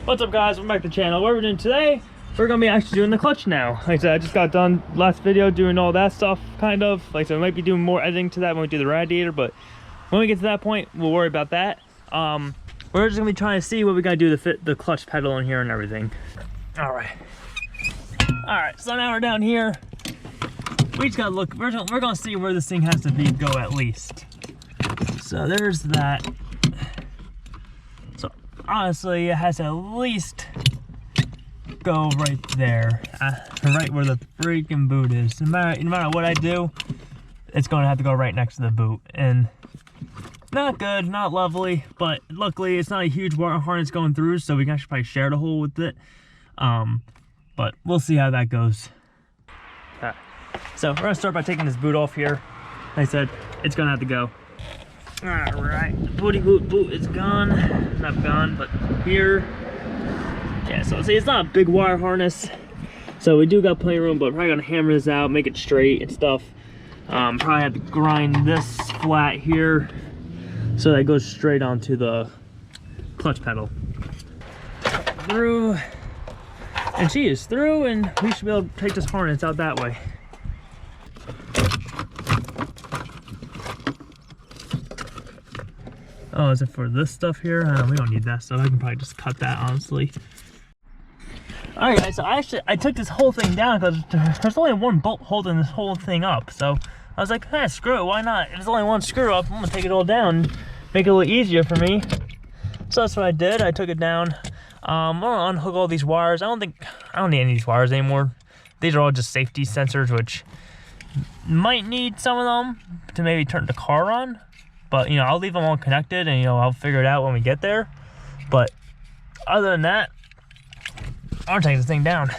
What's up, guys? Welcome back to the channel. What we're doing today, we're gonna be actually doing the clutch now. Like I said, I just got done last video doing all that stuff, kind of. Like I said, I might be doing more editing to that when we do the radiator, but when we get to that point, we'll worry about that. We're just gonna be trying to see what we gotta do to fit the clutch pedal in here and everything. All right, so now we're down here. We just gotta look, we're gonna see where this thing has to be, go at least. So there's that. So honestly, it has to at least go right there, right where the freaking boot is. No matter what I do, it's gonna have to go right next to the boot. And not good, not lovely, but luckily it's not a huge wire harness going through, so we can actually probably share the hole with it. But we'll see how that goes. So we're gonna start by taking this boot off here. Like I said, it's gonna have to go. All right, the boot is gone. Not gone, but here. Yeah, so see, it's not a big wire harness, so we do got plenty of room, but we're probably gonna hammer this out, make it straight and stuff. Probably have to grind this flat here so that it goes straight onto the clutch pedal. Through, and she is through, and we should be able to take this harness out that way. Oh, is it for this stuff here? We don't need that stuff. I can probably just cut that, honestly. All right, guys, so I took this whole thing down because there's only one bolt holding this whole thing up. So I was like, hey, screw it, why not? If there's only one screw up, I'm gonna take it all down, make it a little easier for me. So that's what I did. I took it down. I'm gonna unhook all these wires. I don't need any of these wires anymore. These are all just safety sensors, which might need some of them to maybe turn the car on. But, you know, I'll leave them all connected and, you know, I'll figure it out when we get there. But other than that, I'm taking this thing down.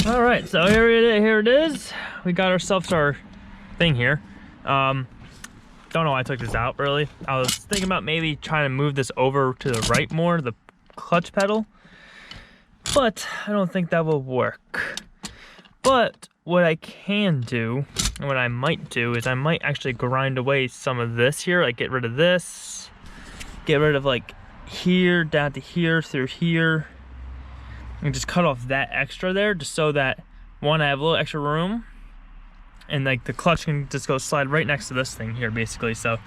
All right, so here it is. We got ourselves our thing here. Don't know why I took this out, really. I was thinking about maybe trying to move this over to the right more, the clutch pedal, but I don't think that will work. But what I can do, and what I might do, is I might actually grind away some of this here, like get rid of this, get rid of like here, down to here, through here, and just cut off that extra there, just so that, one, I have a little extra room, and like the clutch can just go slide right next to this thing here, basically. So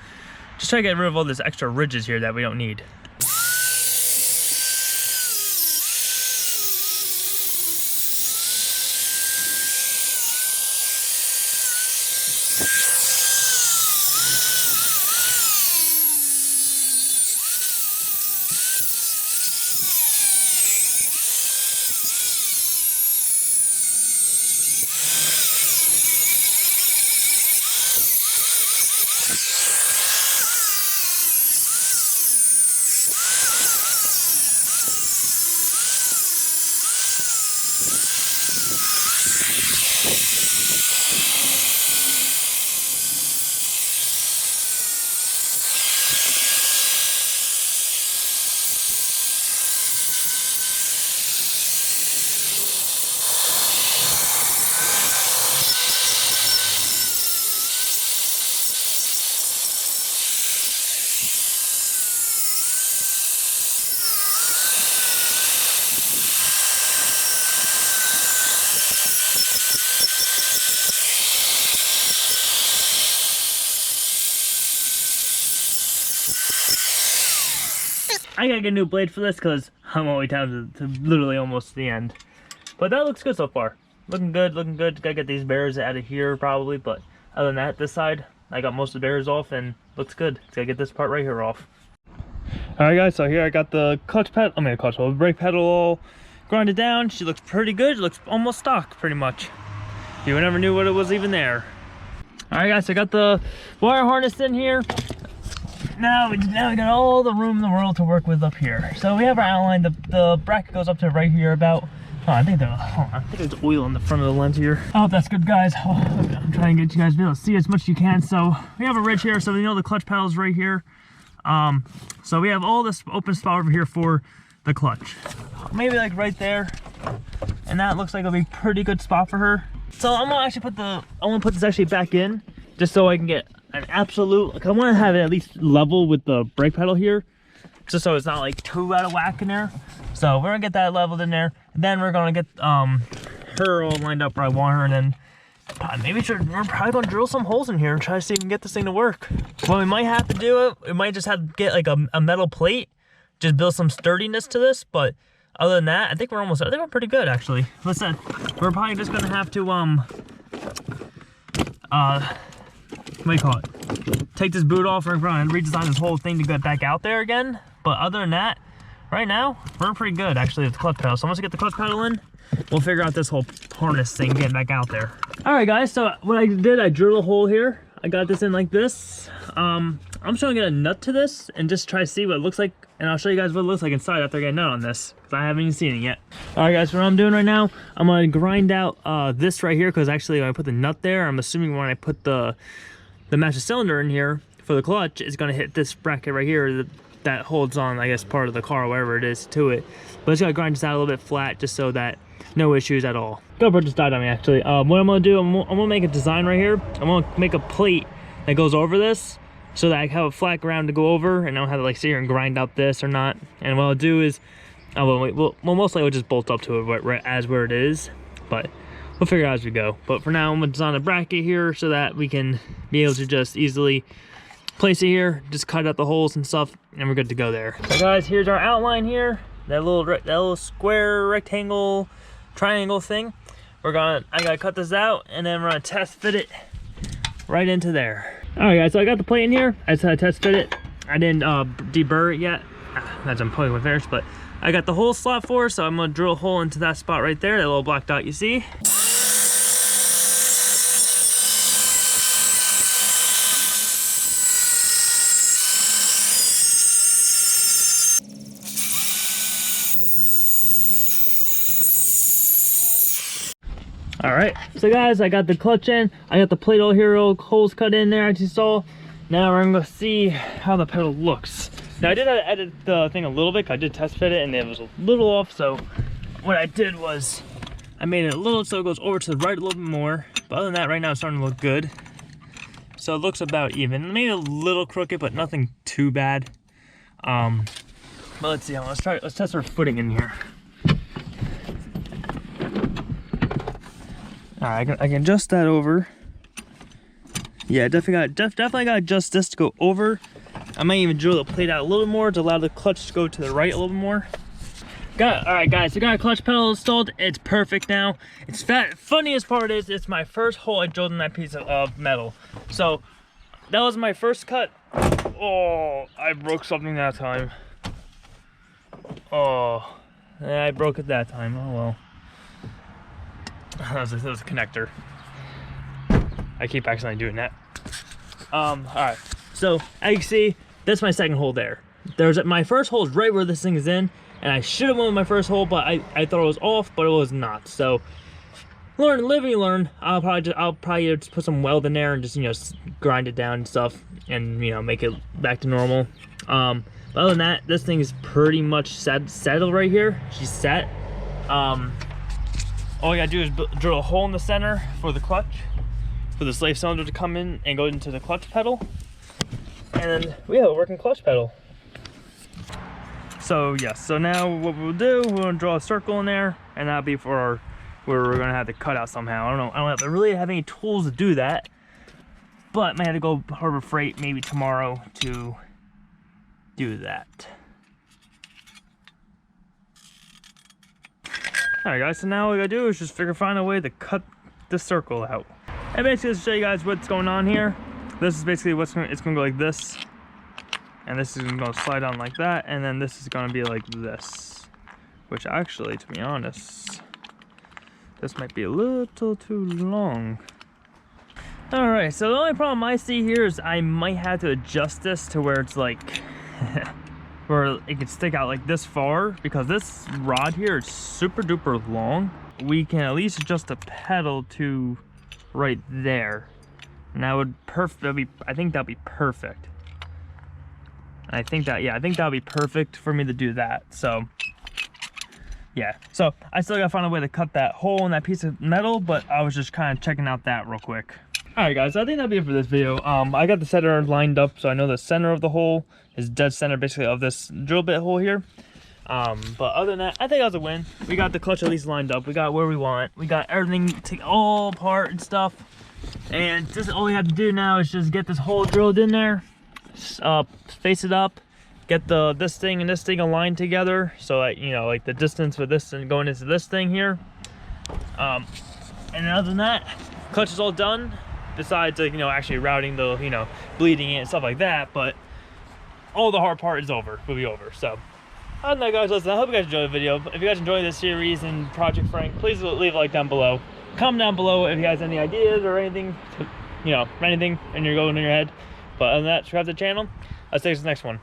just try to get rid of all this extra ridges here that we don't need. I gotta get a new blade for this because I'm all the way down to literally almost the end. But that looks good so far. Looking good, looking good. Gotta get these bears out of here probably, but other than that, this side, I got most of the bears off and looks good. Just gotta get this part right here off. Alright guys, so here I got the clutch pedal, the brake pedal all grinded down. She looks pretty good. It looks almost stock, pretty much. You never knew what it was even there. Alright guys, so I got the wire harness in here. Now we got all the room in the world to work with up here. So we have our outline. The bracket goes up to right here about. Oh, I think there's oil on the front of the lens here. I hope that's good, guys. Oh, I'm trying to get you guys to be able to see as much as you can. So we have a ridge here, so we know the clutch pedal's right here. So we have all this open spot over here for the clutch. Maybe like right there. And that looks like it'll be a pretty good spot for her. So I'm gonna actually put this actually back in, just so I can get an absolute, like I wanna have it at least level with the brake pedal here, just so it's not like too out of whack in there. So we're gonna get that leveled in there, and then we're gonna get her all lined up where I want her, and then we're probably gonna drill some holes in here and try to see if we can get this thing to work. What we might have to do, we might just have to get like a metal plate, just build some sturdiness to this, but other than that, I think we're pretty good actually. Listen, we're probably just gonna have to what do you call it? Take this boot off and redesign this whole thing to get back out there again. But other than that, right now, we're pretty good actually with the clutch pedal. So once we get the clutch pedal in, we'll figure out this whole harness thing getting back out there. All right guys, so what I did, I drilled a hole here. I got this in like this. I'm just gonna get a nut to this and just try to see what it looks like. And I'll show you guys what it looks like inside after I get a nut on this, because I haven't even seen it yet. All right guys, what I'm doing right now, I'm gonna grind out this right here, because actually when I put the nut there, I'm assuming when I put the master cylinder in here for the clutch, it's gonna hit this bracket right here that holds on, I guess, part of the car or whatever it is to it. But it's gonna grind this out a little bit flat, just so that no issues at all. GoPro just died on me actually. What I'm gonna do, I'm gonna make a design right here. I'm gonna make a plate that goes over this, so that I have a flat ground to go over, and I don't have to like sit here and grind out this or not. And what I'll do is, we'll mostly we'll just bolt up to it where it is, but we'll figure it out as we go. But for now, I'm gonna design a bracket here so that we can be able to just easily place it here, just cut out the holes and stuff, and we're good to go there. So guys, here's our outline here. That little square, rectangle, triangle thing. I gotta cut this out, and then we're gonna test fit it right into there. All right guys, so I got the plate in here. I just had to test fit it. I didn't deburr it yet. That's I'm pulling with finish, but I got the hole slot for, so I'm gonna drill a hole into that spot right there, that little black dot you see. All right, so guys, I got the clutch in. I got the plate all here, all holes cut in there as you saw. Now we're gonna see how the pedal looks. Now I did have to edit the thing a little bit, 'cause I did test fit it and it was a little off. So what I did was I made it a little so it goes over to the right a little bit more. But other than that, right now it's starting to look good. So it looks about even, maybe a little crooked, but nothing too bad. But let's see, let's test our footing in here. All right, I can adjust that over. Yeah, definitely got to adjust this to go over. I might even drill the plate out a little more to allow the clutch to go to the right a little bit more. All right, guys, so got a clutch pedal installed. It's perfect now. It's funniest part is it's my first hole I drilled in that piece of metal. So that was my first cut. Oh, I broke something that time. Oh, yeah, I broke it that time. Oh well. That was a connector. I keep accidentally doing that. All right. So as you can see, that's my second hole there. My first hole is right where this thing is in, and I should have went with my first hole, but I thought it was off, but it was not. So live and you learn. I'll probably just put some weld in there and just grind it down and stuff, and make it back to normal. But other than that, this thing is pretty much settled right here. She's set. All you gotta do is drill a hole in the center for the clutch, for the slave cylinder to come in and go into the clutch pedal, and then we have a working clutch pedal. So yes, so now what we'll do, we're gonna draw a circle in there, and that'll be for where we're gonna have to cut out somehow. I don't really have any tools to do that, but I might have to go Harbor Freight maybe tomorrow to do that. Alright guys, so now what we gotta do is just find a way to cut the circle out. And basically to show you guys what's going on here, this is basically it's gonna go like this, and this is gonna slide on like that, and then this is gonna be like this. Which actually, to be honest, this might be a little too long. Alright, so the only problem I see here is I might have to adjust this to where it's like where it can stick out like this far, because this rod here is super duper long. We can at least adjust the pedal to right there, and that would I think that'd be perfect. I think that'll be perfect for me to do that. So yeah, so I still gotta find a way to cut that hole in that piece of metal, but I was just kind of checking out that real quick. All right, guys, I think that'll be it for this video. I got the center lined up, so I know the center of the hole is dead center, basically, of this drill bit hole here. But other than that, I think that was a win. We got the clutch at least lined up. We got where we want. We got everything all apart and stuff. And just all we have to do now is just get this hole drilled in there, face it up, get this thing and this thing aligned together, so that, you know, like the distance with this and going into this thing here. And other than that, clutch is all done. Besides, you know, actually routing the, you know, bleeding it and stuff like that, but all the hard part is over. Will be over. So, other than that, guys, listen, I hope you guys enjoyed the video. If you guys enjoyed this series and Project Frank, please leave a like down below. Comment down below if you guys have any ideas or anything, you know, anything in your going in your head. But other than that, subscribe to the channel. I'll see you in the next one.